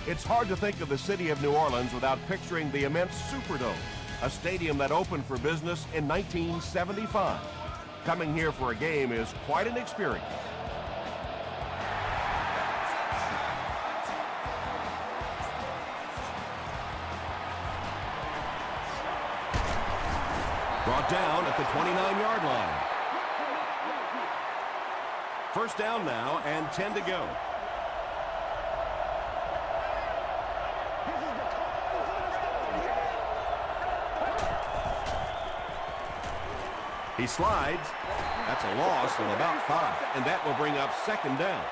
It's hard to think of the city of New Orleans without picturing the immense Superdome, a stadium that opened for business in 1975. Coming here for a game is quite an experience. Brought down at the 29-yard line. First down now and 10 to go. He slides. That's a loss of about 5, and that will bring up second down.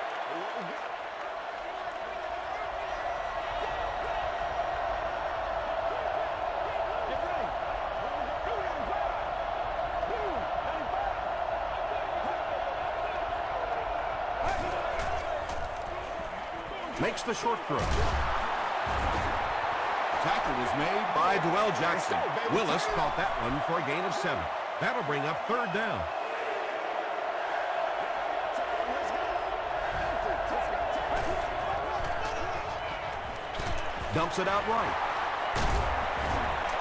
Makes the short throw. Tackle was made by Dwell Jackson. Willis caught that one for a gain of 7. That'll bring up third down. Dumps it out right.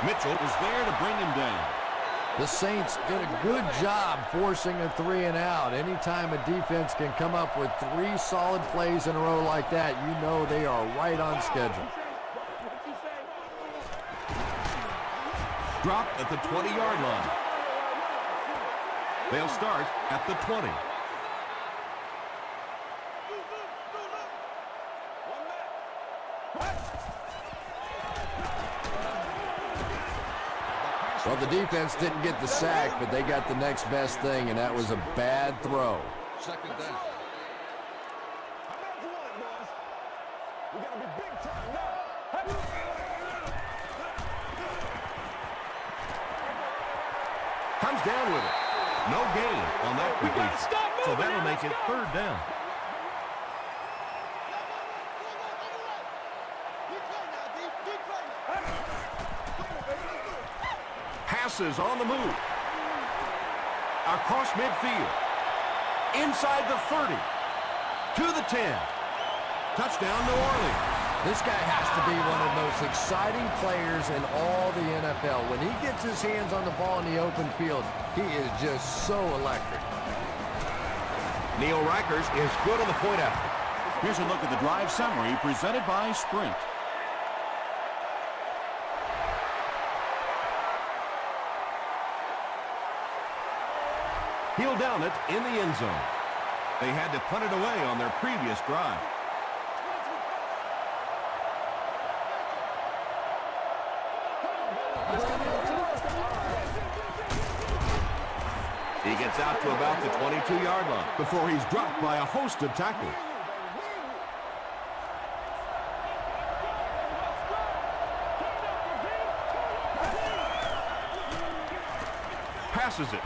Mitchell was there to bring him down. The Saints did a good job forcing a 3 and out. Anytime a defense can come up with 3 solid plays in a row like that, you know they are right on schedule. Dropped at the 20-yard line. They'll start at the 20. Well, the defense didn't get the sack, but they got the next best thing, and that was a bad throw. Second down. Comes down with it. No gain on that completion. So that'll make it third down. Passes on the move. Across midfield. Inside the 30. To the 10. Touchdown, New Orleans. This guy has to be one of the most exciting players in all the NFL. When he gets his hands on the ball in the open field, he is just so electric. Neil Reichers is good on the point after. Here's a look at the drive summary presented by Sprint. He'll down it in the end zone. They had to punt it away on their previous drive. He gets out to about the 22-yard line before he's dropped by a host of tackles. Passes it.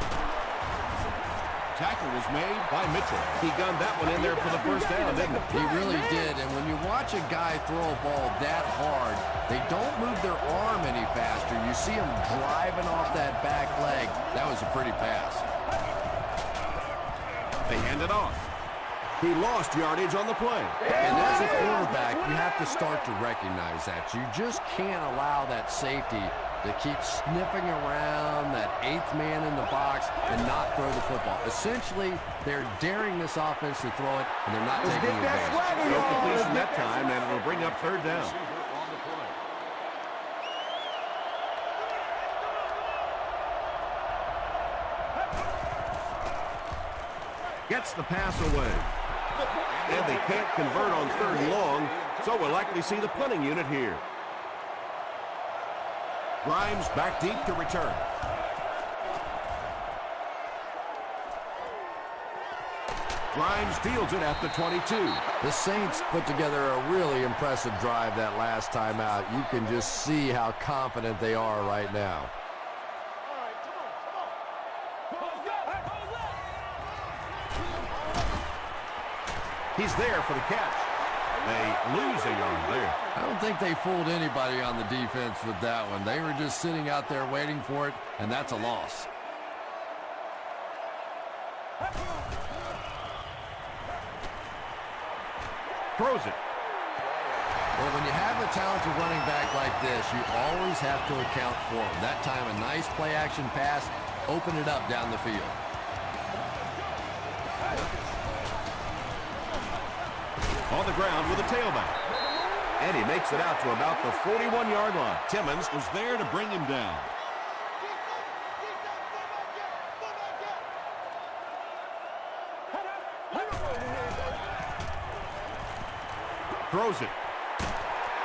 Tackle was made by Mitchell. He gunned that one in there for the first down, didn't he? He really did, and when you watch a guy throw a ball that hard, they don't move their arm any faster. You see him driving off that back leg. That was a pretty pass. They hand it off. He lost yardage on the play. And as a quarterback, you have to start to recognize that. You just can't allow that safety to keep sniffing around that 8th man in the box and not throw the football. Essentially, they're daring this offense to throw it, and they're not taking advantage. No completion that time, and it'll bring up third down. Gets the pass away. And they can't convert on third and long, so we'll likely see the punting unit here. Grimes back deep to return. Grimes fields it at the 22. The Saints put together a really impressive drive that last time out. You can just see how confident they are right now. He's there for the catch. They lose a yard there. I don't think they fooled anybody on the defense with that one. They were just sitting out there waiting for it, and that's a loss. Throws it. Well, when you have a talented running back like this, you always have to account for him. That time, a nice play-action pass opened it up down the field. On the ground with a tailback. And he makes it out to about the 41-yard line. Timmons was there to bring him down. Throws it.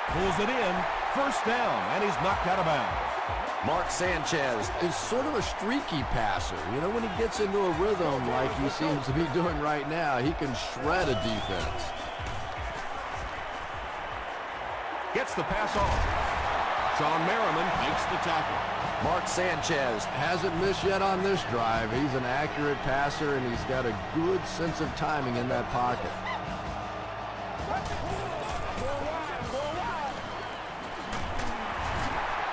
Pulls it in. First down, and he's knocked out of bounds. Mark Sanchez is sort of a streaky passer. You know, when he gets into a rhythm like he seems to be doing right now, he can shred a defense. Gets the pass off. Sean Merriman Makes the tackle. Mark Sanchez hasn't missed yet on this drive. He's an accurate passer, and he's got a good sense of timing in that pocket.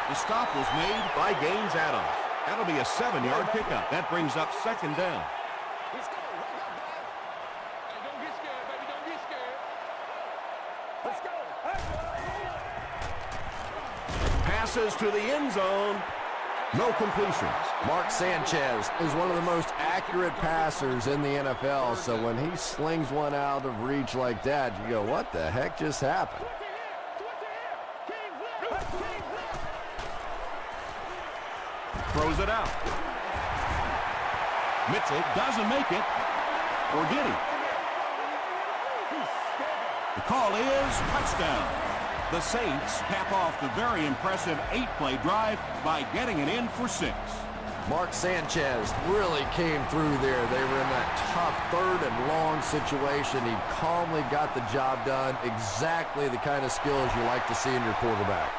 The stop was made by Gaines Adams. That'll be a 7-yard pickup. That brings up second down. Passes to the end zone. No completions. Mark Sanchez is one of the most accurate passers in the NFL, so when he slings one out of reach like that, you go, what the heck just happened? Throws it out. Mitchell doesn't make it. Or did he? The call is touchdown. The Saints cap off the very impressive 8-play drive by getting it in for 6. Mark Sanchez really came through there. They were in that tough third and long situation. He calmly got the job done. Exactly the kind of skills you like to see in your quarterback.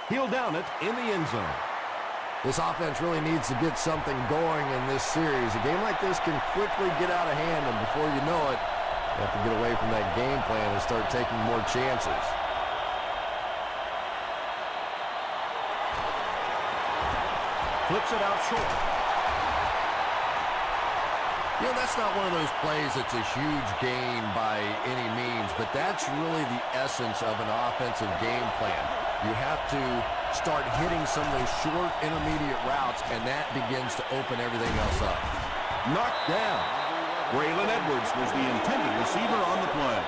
He'll down it in the end zone. This offense really needs to get something going in this series. A game like this can quickly get out of hand, and before you know it, you have to get away from that game plan and start taking more chances. Flips it out short. You know, that's not one of those plays that's a huge gain by any means, but that's really the essence of an offensive game plan. You have to start hitting some of those short, intermediate routes, and that begins to open everything else up. Knocked down. Braylon Edwards was the intended receiver on the play.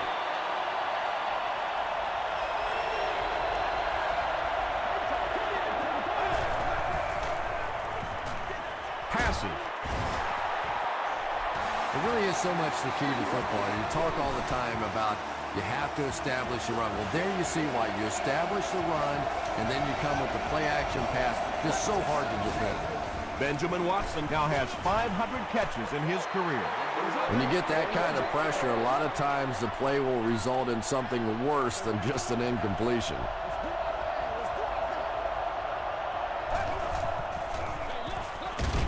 Passive. It really is so much the key to football. You talk all the time about you have to establish the run. Well, there you see why. You establish the run, and then you come with the play-action pass. Just so hard to defend. Benjamin Watson now has 500 catches in his career. When you get that kind of pressure, a lot of times the play will result in something worse than just an incompletion.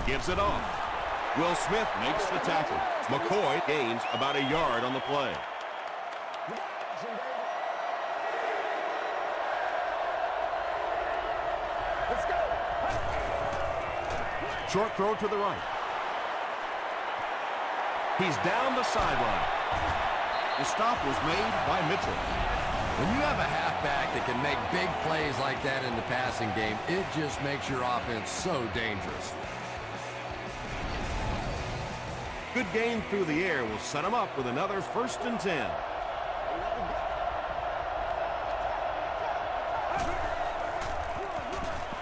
Gives it off. Will Smith makes the tackle. McCoy gains about a yard on the play. Short throw to the right. He's down the sideline. The stop was made by Mitchell. When you have a halfback that can make big plays like that in the passing game, it just makes your offense so dangerous. Good gain through the air will set him up with another 1st and 10.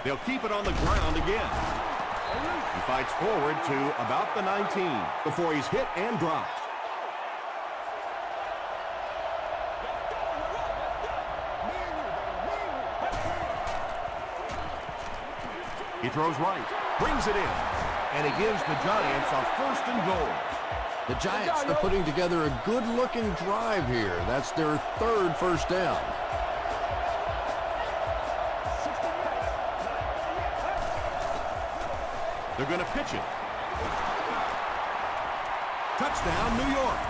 They'll keep it on the ground again. He fights forward to about the 19 before he's hit and dropped. He throws right, brings it in, and he gives the Giants a 1st and goal. The Giants are putting together a good-looking drive here. That's their 3rd first down. They're going to pitch it. Touchdown, New York.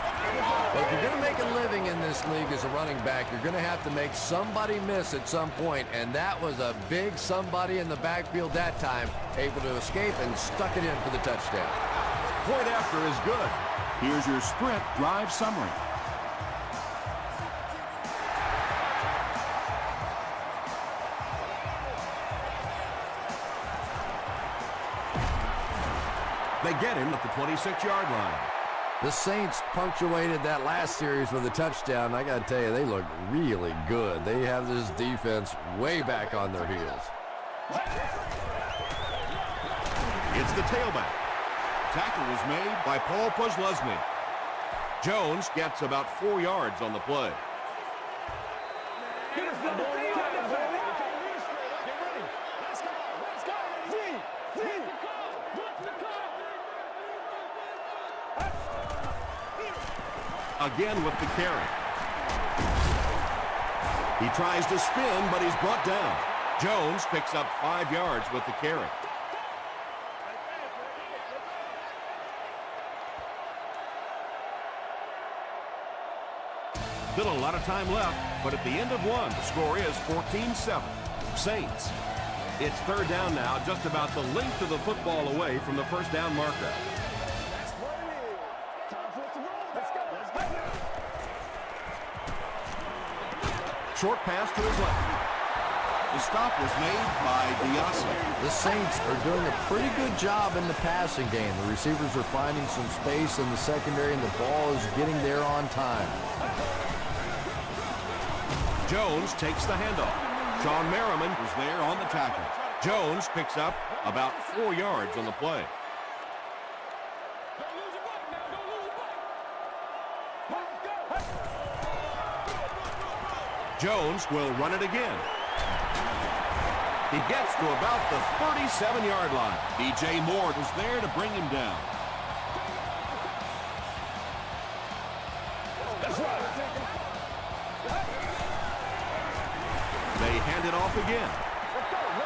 Well, if you're going to make a living in this league as a running back, you're going to have to make somebody miss at some point, and that was a big somebody in the backfield that time, able to escape and stuck it in for the touchdown. Point after is good. Here's your sprint drive summary. They get him at the 26-yard line. The Saints punctuated that last series with a touchdown. I got to tell you, they look really good. They have this defense way back on their heels. It's the tailback. Tackle was made by Paul Posluszny. Jones gets about 4 yards on the play. Again with the carry. He tries to spin, but he's brought down. Jones picks up 5 yards with the carry. Still a lot of time left, but at the end of one, the score is 14-7. Saints. It's third down now, just about the length of the football away from the first down marker. Short pass to his left. The stop was made by Diasa. The Saints are doing a pretty good job in the passing game. The receivers are finding some space in the secondary, and the ball is getting there on time. Jones takes the handoff. Sean Merriman was there on the tackle. Jones picks up about 4 yards on the play. Jones will run it again. He gets to about the 37-yard line. DJ Moore was there to bring him down. They hand it off again.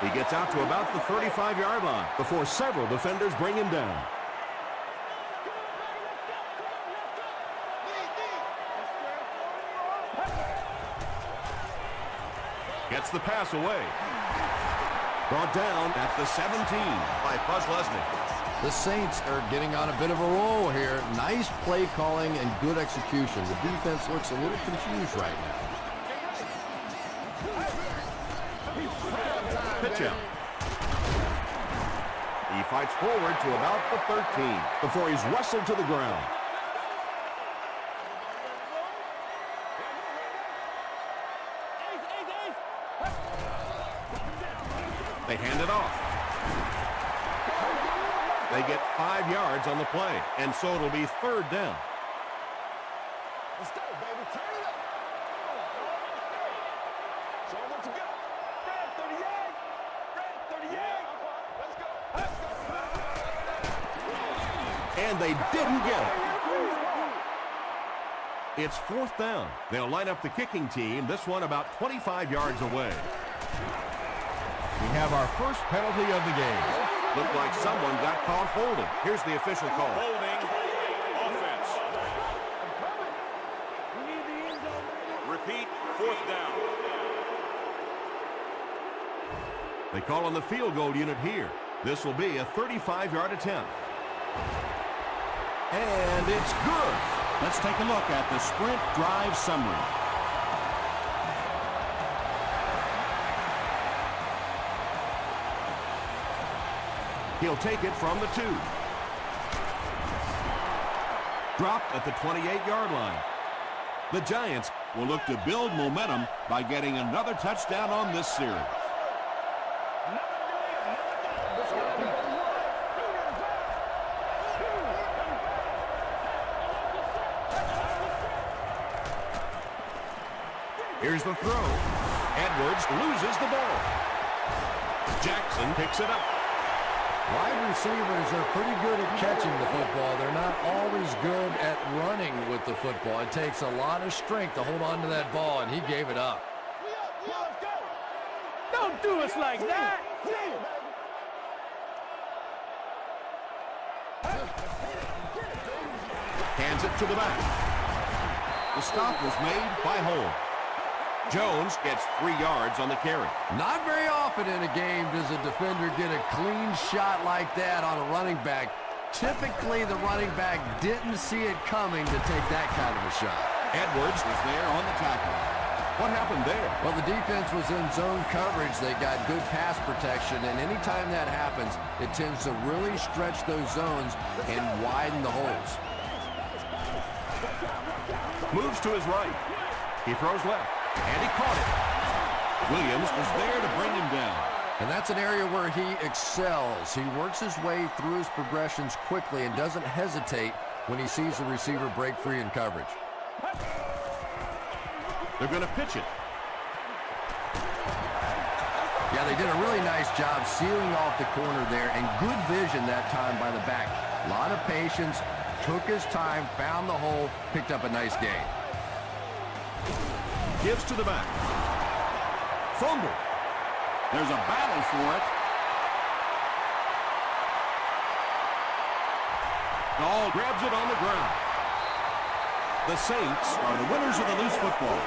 He gets out to about the 35-yard line before several defenders bring him down. Gets the pass away. Brought down at the 17 by Posluszny. The Saints are getting on a bit of a roll here. Nice play calling and good execution. The defense looks a little confused right now. Pitch out. He fights forward to about the 13 before he's wrestled to the ground. They hand it off. They get 5 yards on the play, and so it'll be third down. Let's go, baby. Turn it up. Show them what you got. Red 38. Red 38. Let's go. Let's go. And they didn't get it. It's fourth down. They'll line up the kicking team, this one about 25 yards away. We have our first penalty of the game. Looked like someone got caught holding. Here's the official call. Holding offense. Repeat, fourth down. They call on the field goal unit here. This will be a 35-yard attempt. And it's good. Let's take a look at the sprint drive summary. He'll take it from the 2. Dropped at the 28-yard line. The Giants Will look to build momentum by getting another touchdown on this series. Here's the throw. Edwards loses the ball. Jackson picks it up. Wide receivers are pretty good at catching the football. They're not always good at running with the football. It takes a lot of strength to hold on to that ball, and he gave it up. Don't do us like that! Hands it to the back. The stop was made by Holmes. Jones gets 3 yards on the carry. Not very often in a game does a defender get a clean shot like that on a running back. Typically, the running back didn't see it coming to take that kind of a shot. Edwards was there on the tackle. What happened there? Well, the defense was in zone coverage. They got good pass protection, and anytime that happens, it tends to really stretch those zones and widen the holes. Moves to his right. He throws left, and he caught it. Williams is there to bring him down. And that's an area where he excels. He works his way through his progressions quickly and doesn't hesitate when he sees the receiver break free in coverage. They're going to pitch it. Yeah, they did a really nice job sealing off the corner there, and good vision that time by the back. A lot of patience, took his time, found the hole, picked up a nice gain. Gives to the back. Fumble. There's a battle for it. Ball grabs it on the ground. The Saints are the winners of the loose football.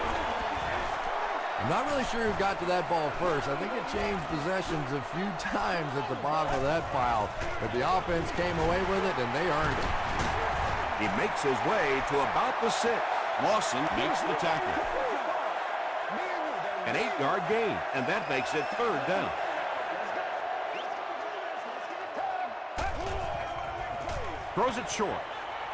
I'm not really sure who got to that ball first. I think it changed possessions a few times at the bottom of that pile, but the offense came away with it, and they earned it. He makes his way to about the 6. Lawson makes the tackle. An 8-yard gain, and that makes it 3rd down. Throws it short.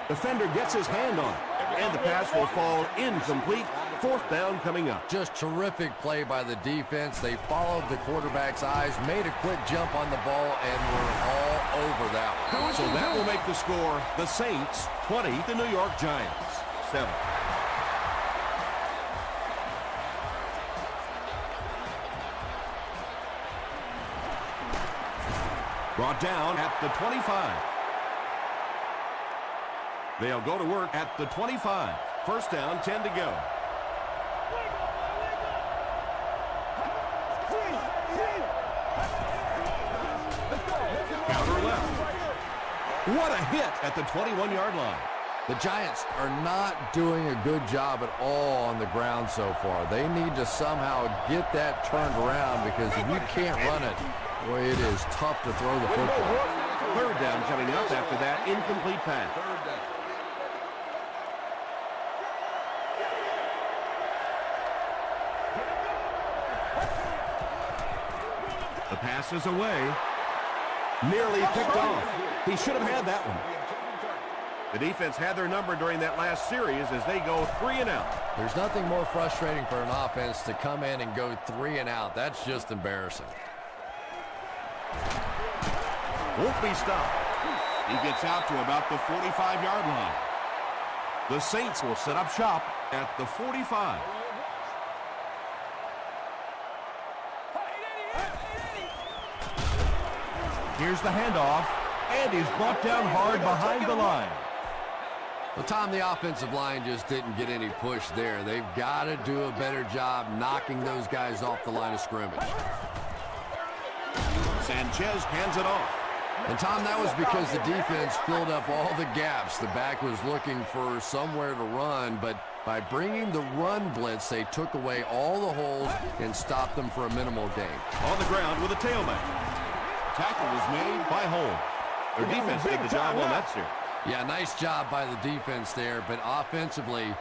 Defender gets his hand on it, and the pass will fall incomplete. 4th down coming up. Just terrific play by the defense. They followed the quarterback's eyes, made a quick jump on the ball, and were all over that one. So that will make the score the Saints 20, the New York Giants 7. Brought down at the 25. They'll go to work at the 25. 1st down, 10 to go. Counter left. What a hit at the 21-yard line. The Giants are not doing a good job at all on the ground so far. They need to somehow get that turned around, because if you can't run it, boy, it is tough to throw the football. 3rd down coming up after that incomplete pass. The pass is away. Nearly picked off. He should have had that one. The defense had their number during that last series as they go 3 and out. There's nothing more frustrating for an offense to come in and go 3 and out. That's just embarrassing. Won't be stopped. He gets out to about the 45-yard line. The Saints will set up shop at the 45. Here's the handoff, and he's brought down hard behind the line. Well, Tom, the offensive line just didn't get any push there. They've got to do a better job knocking those guys off the line of scrimmage. Sanchez hands it off. And, Tom, that was because the defense filled up all the gaps. The back was looking for somewhere to run, but by bringing the run blitz, they took away all the holes and stopped them for a minimal gain. On the ground with a tailback. Tackle was made by Holmes. Their defense did the job on that series. Yeah, nice job by the defense there, but offensively,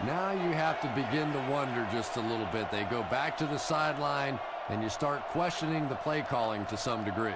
now you have to begin to wonder just a little bit. They go back to the sideline, and you start questioning the play calling to some degree.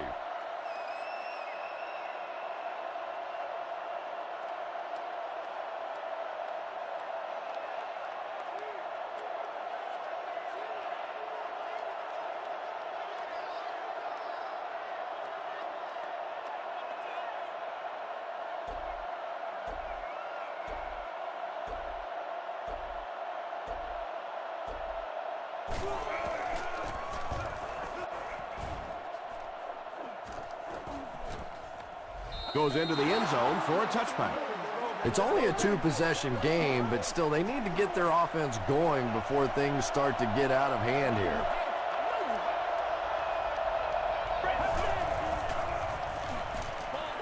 Goes into the end zone for a touchback. It's only a 2-possession game, but still they need to get their offense going before things start to get out of hand here.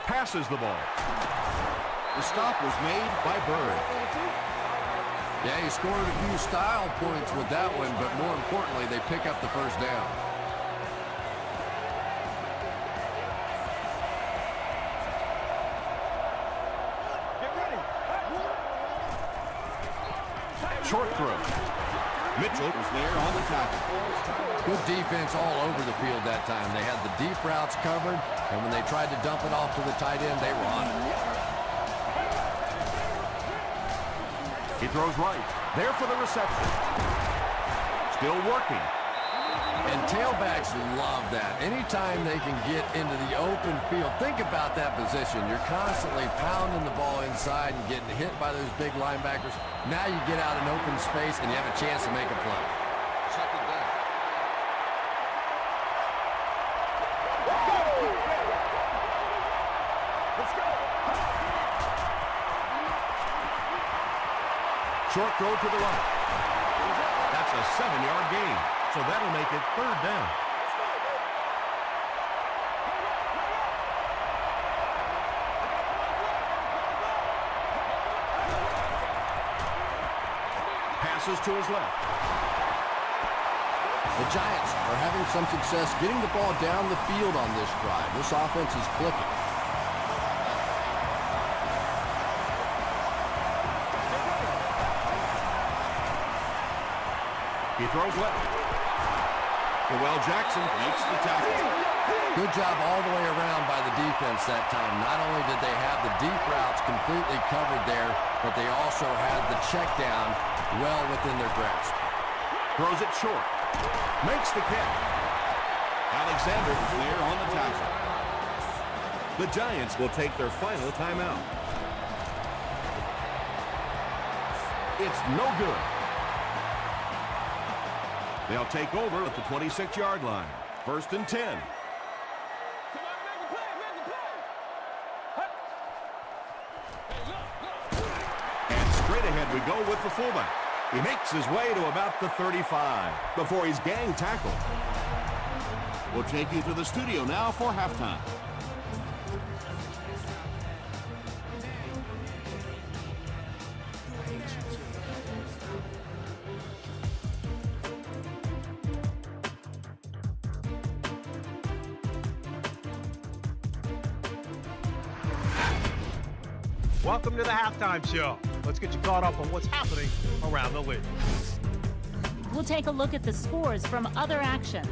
Passes the ball. The stop was made by Bird. Yeah, he scored a few style points with that one, but more importantly, they pick up the 1st down. Short throw. Mitchell was there on the tackle. Good defense all over the field that time. They had the deep routes covered, and when they tried to dump it off to the tight end, they were on it. He throws right. There for the reception. Still working. And tailbacks love that. Anytime they can get into the open field, think about that position. You're constantly pounding the ball inside and getting hit by those big linebackers. Now you get out in open space and you have a chance to make a play. Second down. Let's go. Short throw to the right. That's a 7-yard gain. So that'll make it 3rd down. Passes to his left. The Giants are having some success getting the ball down the field on this drive. This offense is clicking. He throws left. Joel Jackson makes the tackle. Good job all the way around by the defense that time. Not only did they have the deep routes completely covered there, but they also had the check down well within their grasp. Throws it short. Makes the catch. Alexander was there on the tackle. The Giants will take their final timeout. It's no good. They'll take over at the 26-yard line. 1st and 10. And straight ahead we go with the fullback. He makes his way to about the 35 before he's gang tackled. We'll take you to the studio now for halftime. Welcome to the halftime show. Let's get you caught up on what's happening around the league. We'll take a look at the scores from other action.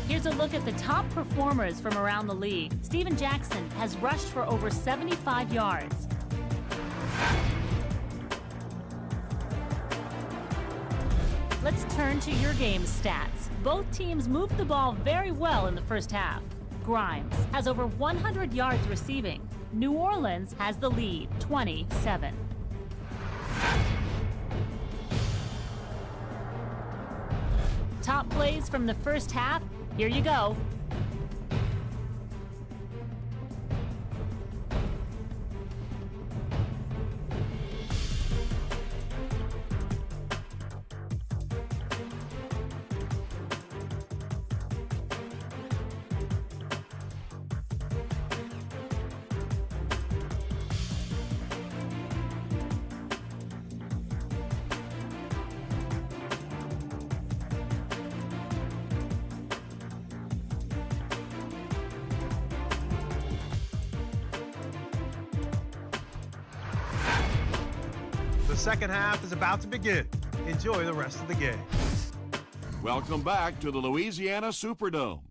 Here's a look at the top performers from around the league. Steven Jackson has rushed for over 75 yards. Let's turn to your game stats. Both teams moved the ball very well in the first half. Grimes has over 100 yards receiving. New Orleans has the lead, 27. Top plays from the first half. Here you go. The second half is about to begin. Enjoy the rest of the game. Welcome back to the Louisiana Superdome.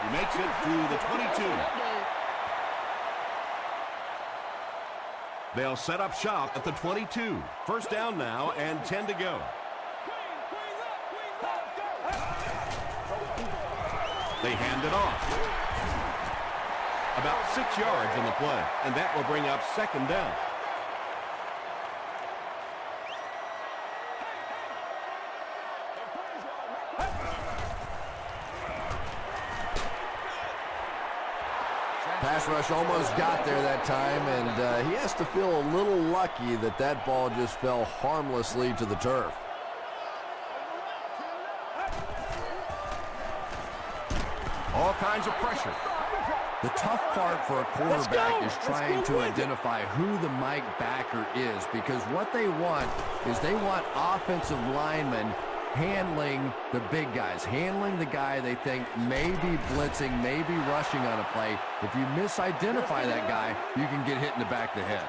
He makes it to the 22. They'll set up shop at the 22. 1st down now and 10 to go. They hand it off. About 6 yards on the play, and that will bring up 2nd down. Pass rush almost got there that time, and he has to feel a little lucky that that ball just fell harmlessly to the turf. All kinds of pressure. The tough part for a quarterback is trying to identify who the Mike backer is, because what they want is they want offensive linemen handling the big guys, handling the guy they think may be blitzing, may be rushing on a play. If you misidentify that guy, you can get hit in the back of the head.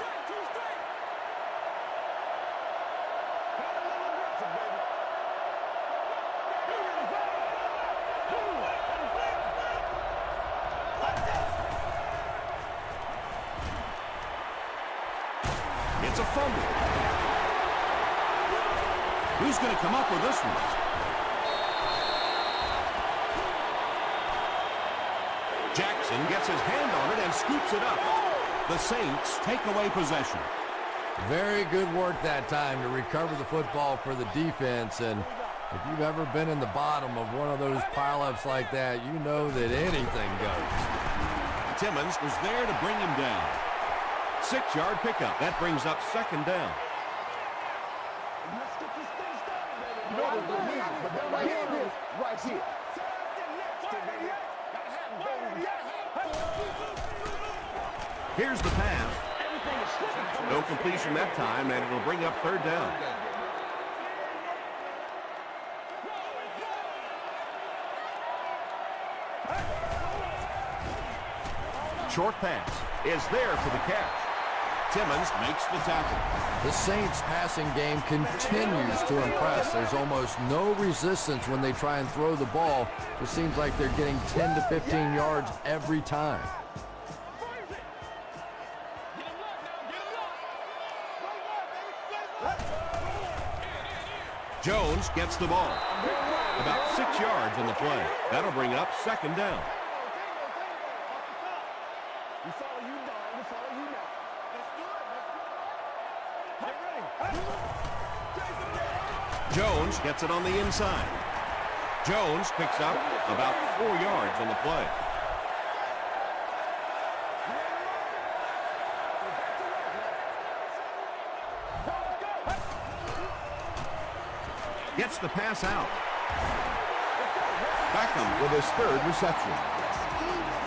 It's a fumble. Who's going to come up with this one? Jackson gets his hand on it and scoops it up. The Saints take away possession. Very good work that time to recover the football for the defense. And if you've ever been in the bottom of one of those pileups like that, you know that anything goes. Timmons was there to bring him down. 6-yard pickup. That brings up second down. Right here. Here's the pass. No completion that time, and it'll bring up third down. Short pass is there for the catch. Timmons makes the tackle. The Saints passing game continues to impress. There's almost no resistance when they try and throw the ball. It seems like they're getting 10 to 15 yards every time. Jones gets the ball. About 6 yards on the play. That'll bring up second down. We follow you down. We follow you now. Let's do it. Get ready. Jones gets it on the inside. Jones picks up about 4 yards on the play. Gets the pass out. Beckham with his third reception.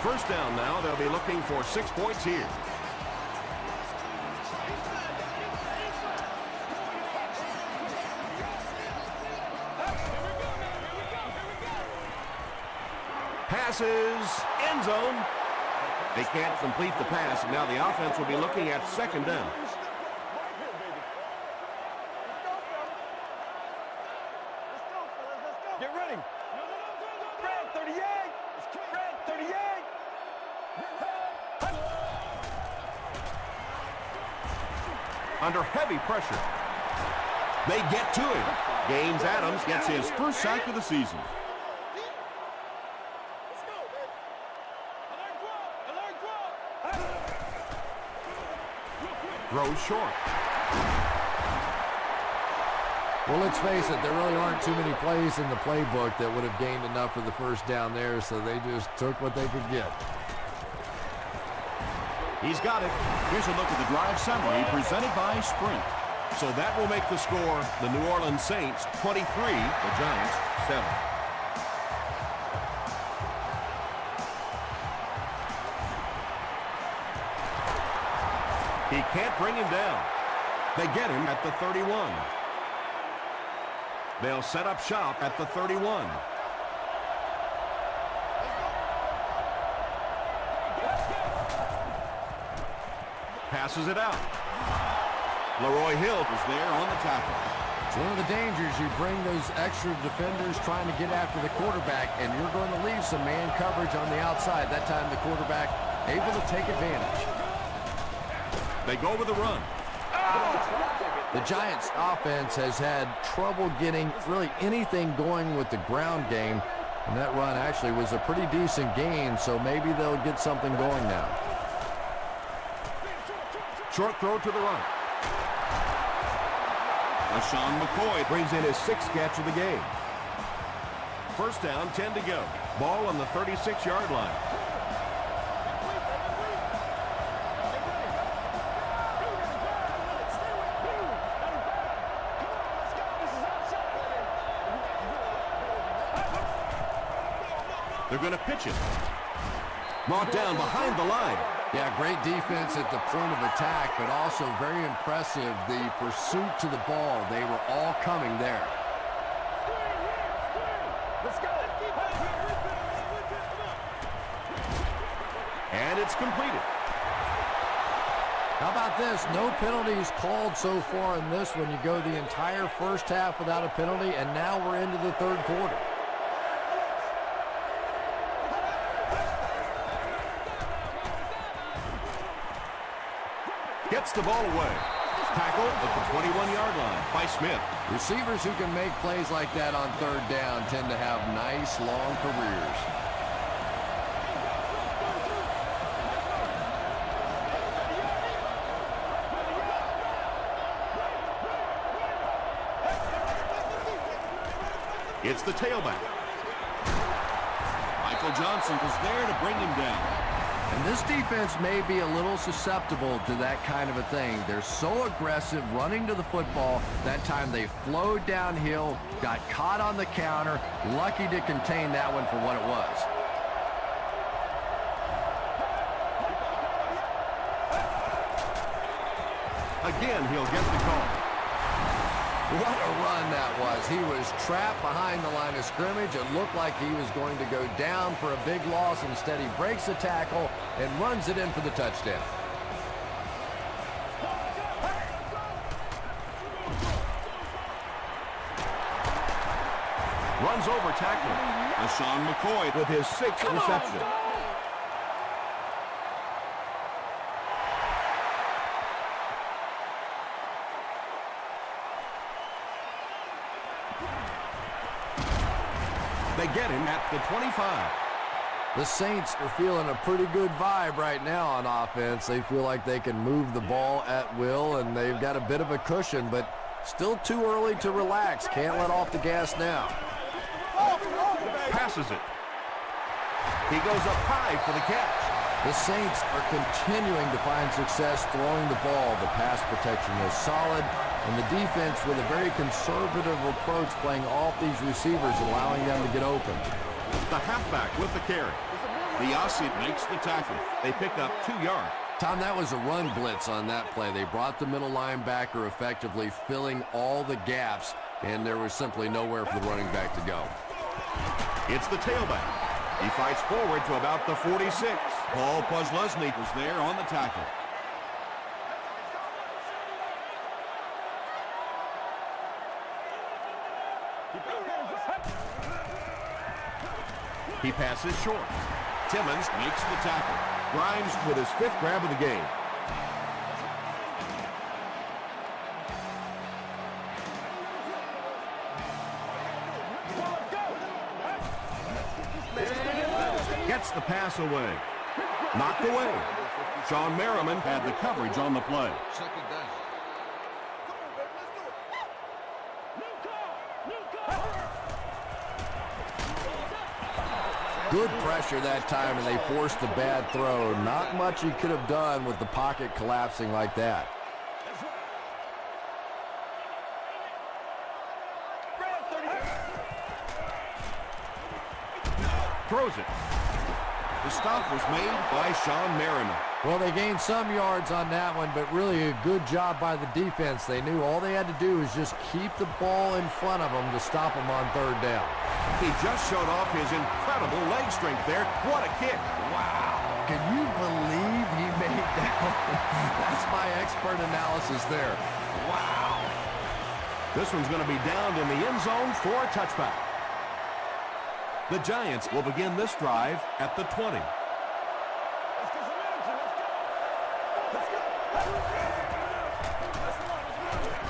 First down now. They'll be looking for 6 points here. Passes, end zone. They can't complete the pass, and now the offense will be looking at second down. Get ready. Red 38. Red 38. Under heavy pressure. They get to him. Gaines Adams gets his first sack of the season. Throws short. Well, let's face it, there really aren't too many plays in the playbook that would have gained enough for the first down there, so they just took what they could get. He's got it. Here's a look at the drive summary presented by Sprint. So that will make the score the New Orleans Saints 23, the Giants 7. He can't bring him down. They get him at the 31. They'll set up shop at the 31. Passes it out. Leroy Hill was there on the tackle. It's one of the dangers. You bring those extra defenders trying to get after the quarterback, and you're going to leave some man coverage on the outside. That time the quarterback able to take advantage. They go with a run. The Giants offense has had trouble getting really anything going with the ground game, and that run actually was a pretty decent gain, so maybe they'll get something going now. Short throw to the right. LaShawn McCoy Brings in his 6th catch of the game. First down, 10 to go. Ball on the 36-yard line. They're going to pitch it. Brought down behind the line. Yeah, great defense at the point of attack, but also very impressive the pursuit to the ball. They were all coming there. Let's go. And it's completed. How about this? No penalties called so far in this one. You go the entire first half without a penalty, and now we're into the third quarter. Gets the ball away. Tackle at the 21-yard line by Smith. Receivers who can make plays like that on third down tend to have nice, long careers. It's the tailback. Michael Johnson was there to bring him down. And this defense may be a little susceptible to that kind of a thing. They're so aggressive running to the football. That time they flowed downhill, got caught on the counter, lucky to contain that one for what it was. Again, he'll get the call. What a run that was. He was trapped behind the line of scrimmage. It looked like he was going to go down for a big loss. Instead, he breaks the tackle and runs it in for the touchdown. Runs over tackler. LaShawn McCoy With his 6th reception. They get him at the 25. The Saints are feeling a pretty good vibe right now on offense. They feel like they can move the ball at will, and they've got a bit of a cushion, but still too early to relax. Can't let off the gas now. Passes it. He goes up high for the catch. The Saints are continuing to find success throwing the ball. The pass protection is solid, and the defense with a very conservative approach playing off these receivers, allowing them to get open. The halfback with the carry. Biasi makes the tackle. They pick up 2 yards. Tom, that was a run blitz on that play. They brought the middle linebacker effectively filling all the gaps, and there was simply nowhere for the running back to go. It's the tailback. He fights forward to about the 46. Paul Posluszny was there on the tackle. He passes short. Timmons makes the tackle. Grimes with his 5th grab of the game. Gets the pass away. Knocked away. Sean Merriman Had the coverage on the play. Good pressure that time, and they forced the bad throw. Not much he could have done with the pocket collapsing like that. throws it. The stop was made by Sean Merriman. Well, they gained some yards on that one, but really a good job by the defense. They knew all they had to do was just keep the ball in front of them to stop them on third down. He just showed off his incredible leg strength there. What a kick. Wow. Can you believe he made that one? That's my expert analysis there. Wow. This one's going to be downed in the end zone for a touchback. The Giants will begin this drive at the 20.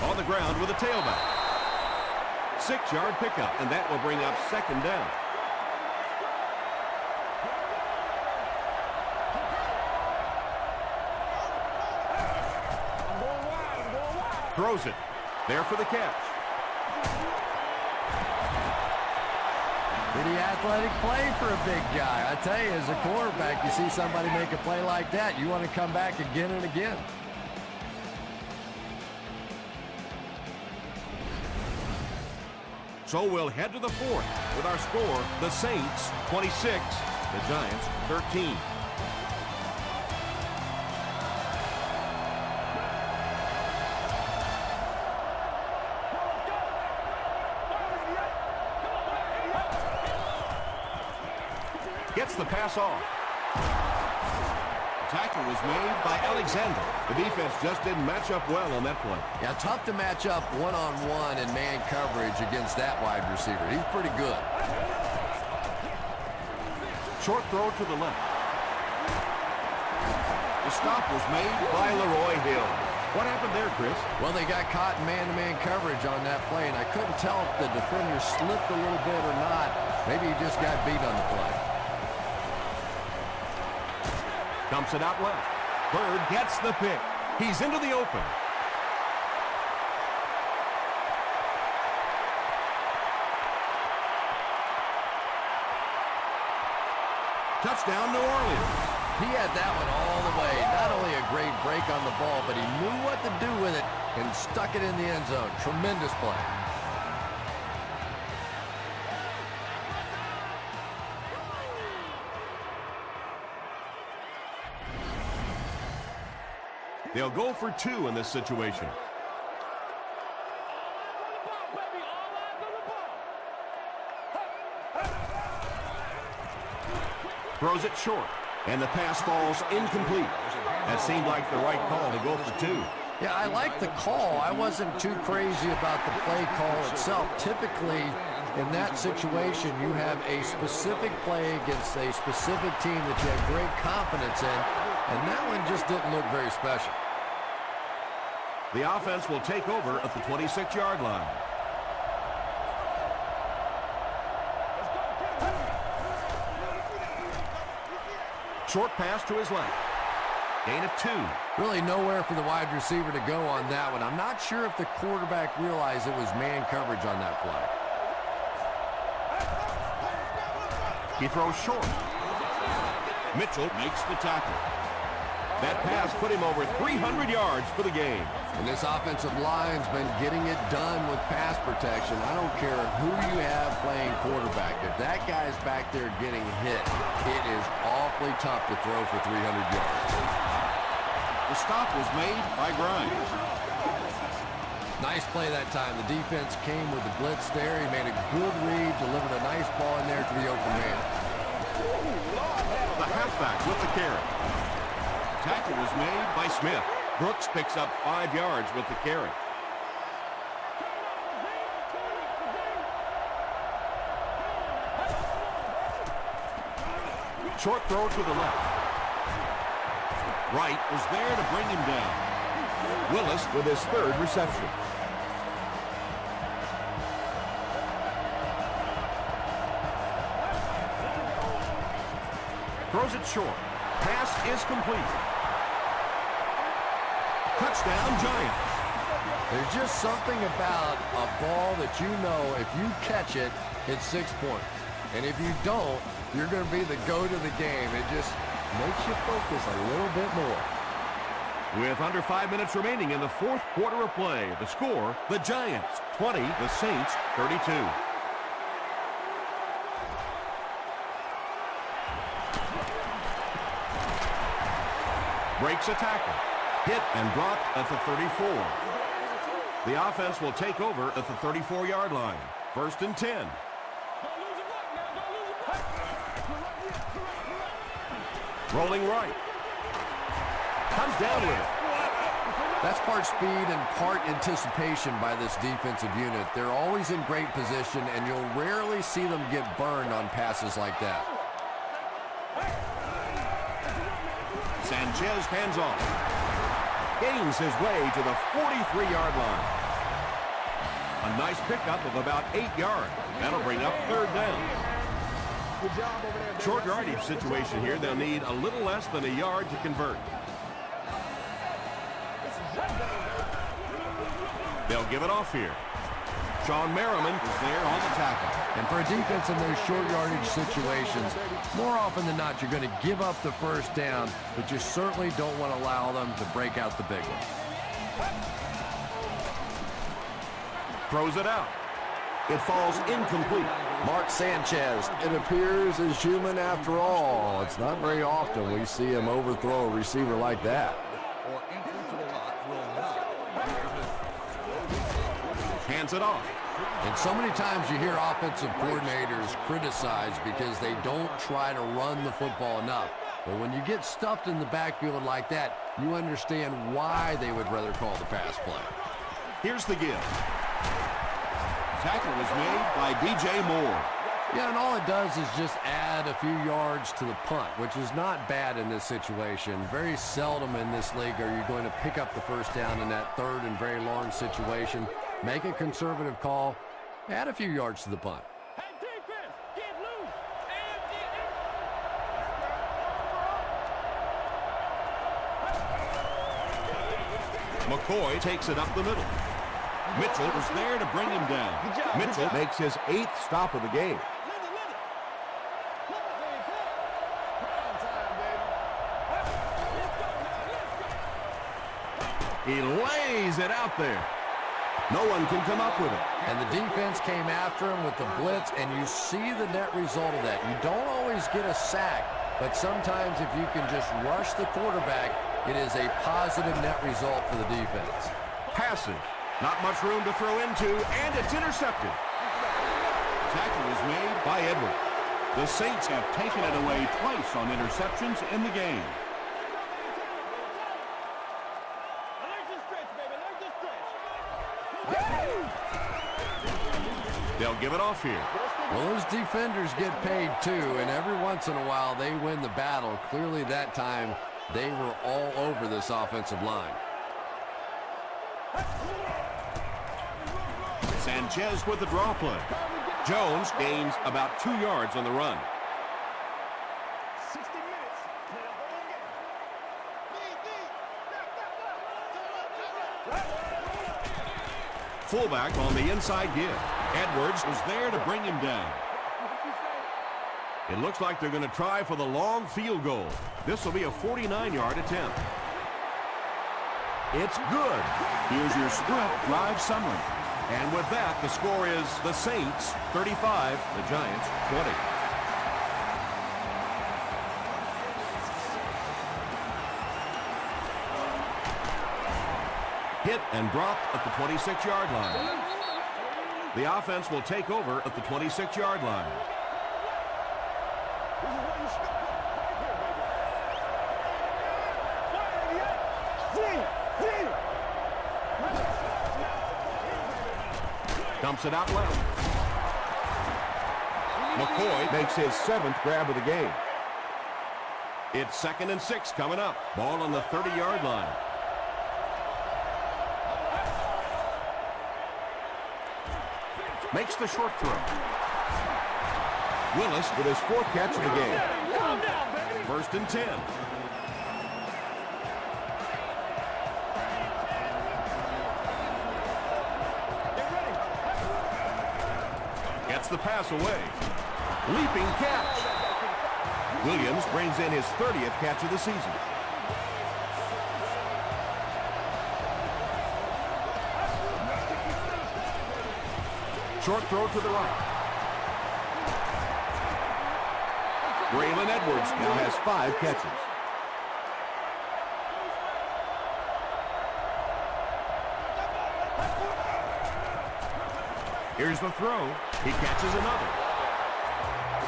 On the ground with a tailback. 6-yard pickup, and that will bring up second down. Throws it. There for the catch. Pretty athletic play for a big guy. I tell you, as a quarterback, you see somebody make a play like that, you want to come back again and again. So we'll head to the fourth with our score, the Saints 26, the Giants 13. Gets the pass off. Tackle was made by Alexander. The defense just didn't match up well on that play. Yeah, tough to match up one-on-one in man coverage against that wide receiver. He's pretty good. Short throw to the left. The stop was made by Leroy Hill. What happened there, Chris? Well, they got caught in man-to-man coverage on that play, and I couldn't tell if the defender slipped a little bit or not. Maybe he just got beat on the play. Dumps it out left. Bird gets the pick. He's into the open. Touchdown, New Orleans. He had that one all the way. Not only a great break on the ball, but he knew what to do with it and stuck it in the end zone. Tremendous play. They'll go for 2 in this situation. Throws it short, and the pass falls incomplete. That seemed like the right call to go for 2. Yeah, I like the call. I wasn't too crazy about the play call itself. Typically, in that situation, you have a specific play against a specific team that you have great confidence in, and that one just didn't look very special. The offense will take over at the 26-yard line. Short pass to his left. Gain of 2. Really nowhere for the wide receiver to go on that one. I'm not sure if the quarterback realized it was man coverage on that play. He throws short. Mitchell makes the tackle. That pass put him over 300 yards for the game. And this offensive line's been getting it done with pass protection. I don't care who you have playing quarterback. If that guy's back there getting hit, it is awfully tough to throw for 300 yards. The stop was made by Grimes. Nice play that time. The defense came with the blitz there. He made a good read, delivered a nice ball in there to the open man. The halfback with the carry. Tackle was made by Smith. Brooks picks up 5 yards with the carry. Short throw to the left. Wright was there to bring him down. Willis with his 3rd reception. Throws it short. Pass is complete. Touchdown, Giants. There's just something about a ball that you know if you catch it, it's 6 points. And if you don't, you're going to be the GOAT of the game. It just makes you focus a little bit more. With under 5 minutes remaining in the 4th quarter of play, the score, the Giants 20, the Saints 32. Breaks a tackle. Hit and blocked at the 34. The offense will take over at the 34-yard line. 1st and 10. Rolling right. Comes down with it. That's part speed and part anticipation by this defensive unit. They're always in great position, and you'll rarely see them get burned on passes like that. Sanchez hands off. Gains his way to the 43-yard line. A nice pickup of about 8 yards. That'll bring up 3rd down. Short yardage situation here. They'll need a little less than a yard to convert. They'll give it off here. Sean Merriman is there on the tackle. And for a defense in those short yardage situations, more often than not, you're going to give up the 1st down, but you certainly don't want to allow them to break out the big one. Throws it out. It falls incomplete. Mark Sanchez, it appears, is human after all. It's not very often we see him overthrow a receiver like that. Hands it off. And so many times you hear offensive coordinators criticized because they don't try to run the football enough. But when you get stuffed in the backfield like that, you understand why they would rather call the pass play. Here's the give. Tackle was made by B.J. Moore. Yeah, and all it does is just add a few yards to the punt, which is not bad in this situation. Very seldom in this league are you going to pick up the first down in that third and very long situation. Make a conservative call, add a few yards to the punt. Hey, defense, get loose. McCoy takes it up the middle. Mitchell was there to bring him down. Mitchell makes his 8th stop of the game. He lays it out there. No one can come up with it. And the defense came after him with the blitz, and you see the net result of that. You don't always get a sack, but sometimes if you can just rush the quarterback, it is a positive net result for the defense. Passing. Not much room to throw into, and it's intercepted. Tackle was made By Edward. The Saints have taken it away twice on interceptions in the game. Alert the stretch, baby. Alert the stretch. They'll give it off here. Well, those defenders get paid too, and every once in a while they win the battle. Clearly that time they were all over this offensive line. Sanchez with the draw play. Jones gains about 2 yards on the run. 60 minutes. Play the whole game. Fullback on the inside give. Edwards Was there to bring him down. It looks like they're going to try for the long field goal. This will be a 49-yard attempt. It's good. Here's your sprint drive summary. And with that, the score is the Saints 35, the Giants 20. Hit and dropped at the 26-yard line. The offense will take over at the 26-yard line. Dumps it out left. McCoy makes his 7th grab of the game. It's 2nd and 6 coming up. Ball on the 30-yard line. Makes the short throw. Willis with his 4th catch of the game. 1st and 10. Gets the pass away. Leaping catch. Williams brings in his 30th catch of the season. Short throw to the right. Braylon Edwards now has 5 catches. Here's the throw. He catches another.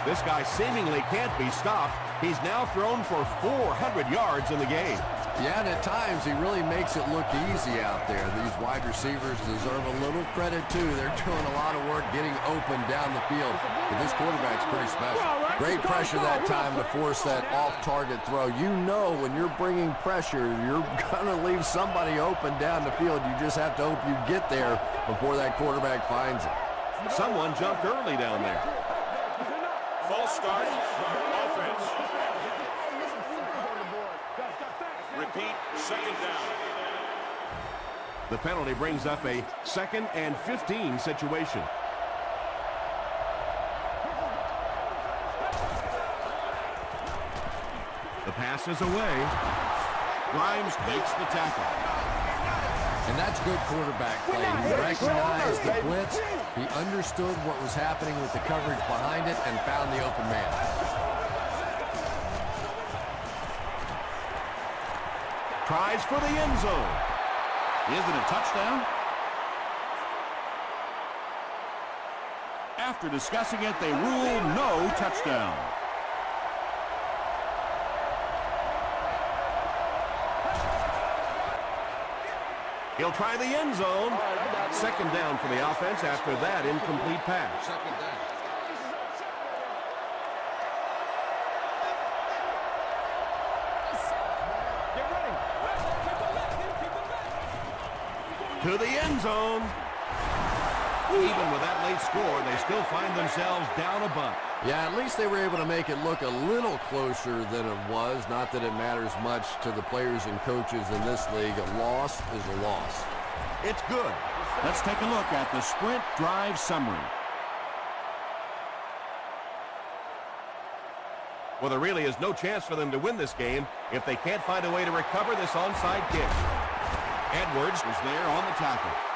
This guy seemingly can't be stopped. He's now thrown for 400 yards in the game. Yeah, and at times he really makes it look easy out there. These wide receivers deserve a little credit too. They're doing a lot of work getting open down the field. But this quarterback's pretty special. Great pressure that time to force that off-target throw. You know when you're bringing pressure, you're going to leave somebody open down the field. You just have to hope you get there before that quarterback finds it. Someone jumped early down there. False start. Offense. Repeat. 2nd down. The penalty brings up a 2nd and 15 situation. The pass is away. Grimes makes the tackle. And that's good quarterback play. He recognized the blitz. He understood what was happening with the coverage behind it and found the open man. Tries for the end zone. Is it a touchdown? After discussing it, they rule no touchdown. He'll try the end zone. Second down for the offense after that incomplete pass. Second down. To the end zone. Even with that late score, they still find themselves down a bunt. Yeah, at least they were able to make it look a little closer than it was. Not that it matters much to the players and coaches in this league. A loss is a loss. It's good. Let's take a look at the sprint drive summary. Well, there really is no chance for them to win this game if they can't find a way to recover this onside kick. Edwards Was there on the tackle.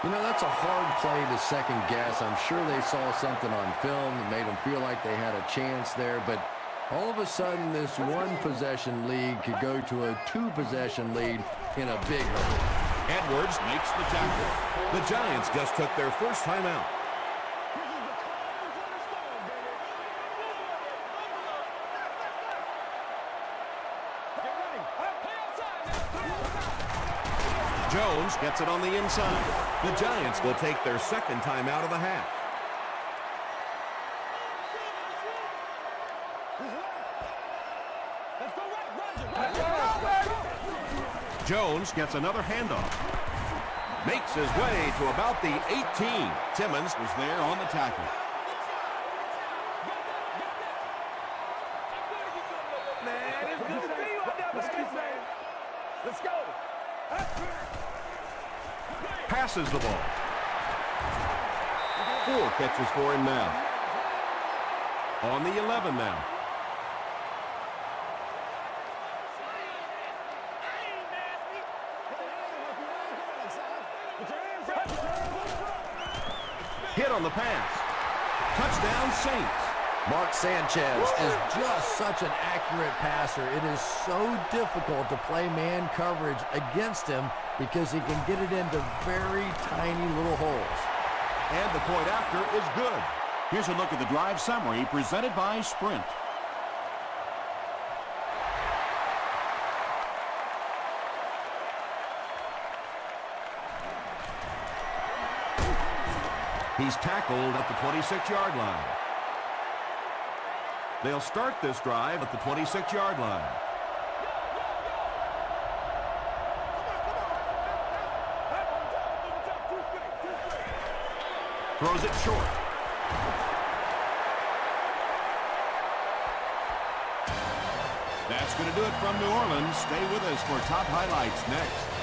You know, that's a hard play to second guess. I'm sure they saw something on film that made them feel like they had a chance there, but all of a sudden this one-possession lead could go to a two-possession lead in a big hurry. Edwards makes the tackle. The Giants just took their first time out. Jones gets it on the inside. The Giants will take their second time out of the half. Jones gets another handoff. Makes his way to about the 18. Timmons Was there on the tackle. Let's go. passes the ball. 4 catches for him now. On the 11 now. Hit on the pass. Touchdown Saints. Mark Sanchez is just such an accurate passer. It is so difficult to play man coverage against him because he can get it into very tiny little holes. And the point after is good. Here's a look at the drive summary presented by Sprint. He's tackled at the 26-yard line. They'll start this drive at the 26-yard line. Throws it short. That's going to do it from New Orleans. Stay with us for top highlights next.